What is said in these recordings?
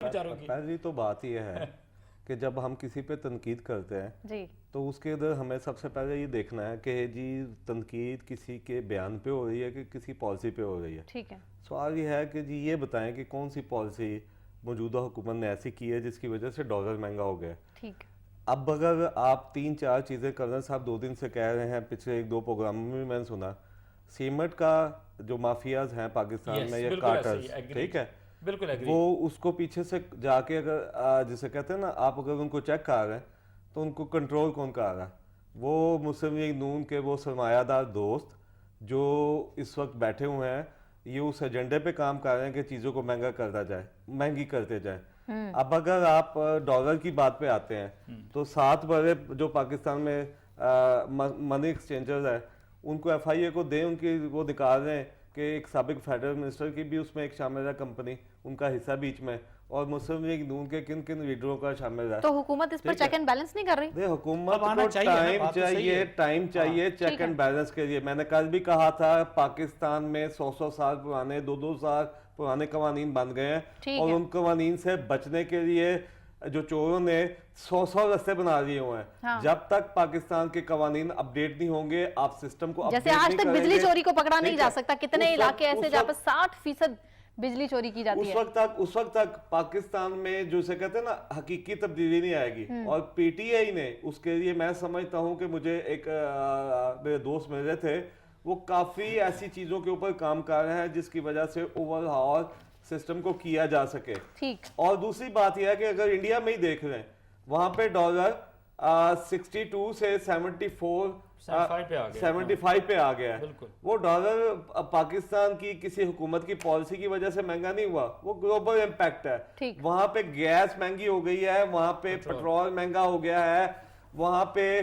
بیچاروں کی. پہلی تو بات یہ ہے کہ جب ہم کسی پہ تنقید کرتے ہیں جی تو اس کے اندر ہمیں سب سے پہلے یہ دیکھنا ہے کہ جی تنقید کسی کے بیان پہ ہو رہی ہے کہ کسی پالیسی پہ ہو رہی ہے. ٹھیک ہے. سوال یہ ہے کہ جی یہ بتائیں کہ کون سی پالیسی موجودہ حکومت نے ایسی کی ہے جس کی وجہ سے ڈالر مہنگا ہو گیا. ٹھیک. اب اگر آپ 3-4 چیزیں کر رہے ہیں, صاحب 2 دن سے کہہ رہے ہیں, پچھلے 1-2 پروگراموں میں میں نے سنا, سیمنٹ کا جو مافیاز ہیں پاکستان میں یا کارٹرز, ٹھیک ہے, بالکل ایگری. وہ اس کو پیچھے سے جا کے اگر جسے کہتے ہیں نا, آپ اگر ان کو چیک کر رہے ہیں تو ان کو کنٹرول کون کر رہا ہے؟ وہ مسلم لیگ نون کے وہ سرمایہ دار دوست جو اس وقت بیٹھے ہوئے ہیں, یہ اس ایجنڈے پہ کام کر رہے ہیں کہ چیزوں کو مہنگا کرتا جائے, مہنگی کرتے جائیں. اب اگر آپ ڈالر کی بات پہ آتے ہیں تو 7 بڑے جو پاکستان میں منی ایکسچینجرز ہیں ان کو ایف آئی اے کو دیں, ان کی وہ نکال رہے ہیں کہ ایک سابق فیڈرل منسٹر کی بھی اس میں ایک شامل ہے کمپنی, ان کا حصہ بیچ میں, اور مسلم لیگ نون کے کن کن لیڈروں کا شامل ہے. تو حکومت اس پر چیک اینڈ بیلنس نہیں کر رہی؟ حکومت کو ٹائم چاہیے چیک اینڈ بیلنس کے لیے. میں نے کل بھی کہا تھا پاکستان میں 100 سال پرانے 2 سال پرانے قوانین بن گئے ہیں, اور ان قوانین سے بچنے کے لیے جو چوروں نے 100 رستے بنا لیے ہوئے ہیں. جب تک پاکستان کے قوانین اپڈیٹ نہیں ہوں گے, آپ سسٹم کو جیسے آج تک بجلی چوری کو پکڑا نہیں جا سکتا, کتنے علاقے ایسے جہاں پر 60% بجلی چوری کی جاتی ہے. اس وقت تک پاکستان میں جو سے کہتے ہیں نا حقیقی تبدیلی نہیں آئے گی. اور پی ٹی آئی نے اس کے لیے, میں سمجھتا ہوں کہ مجھے ایک میرے دوست مل رہے تھے, وہ کافی ایسی چیزوں کے اوپر کام کر رہے ہیں جس کی وجہ سے اوور ہال سسٹم کو کیا جا سکے. اور دوسری بات یہ ہے کہ اگر انڈیا میں ہی دیکھ رہے ہیں, وہاں پہ ڈالر 62 سے 75 پہ آ گیا ہے. وہ ڈالر پاکستان کی کسی حکومت کی پالیسی کی وجہ سے مہنگا نہیں ہوا, وہ گلوبل امپیکٹ ہے. وہاں پہ گیس مہنگی ہو گئی ہے, وہاں پہ پیٹرول مہنگا ہو گیا ہے, وہاں پہ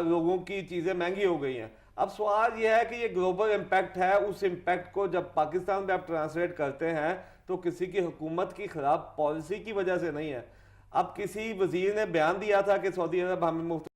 لوگوں کی چیزیں مہنگی ہو گئی ہیں. اب سوال یہ ہے کہ یہ گلوبل امپیکٹ ہے, اس امپیکٹ کو جب پاکستان میں آپ ٹرانسلیٹ کرتے ہیں تو کسی کی حکومت کی خراب پالیسی کی وجہ سے نہیں ہے. اب کسی وزیر نے بیان دیا تھا کہ سعودی عرب ہمیں مفت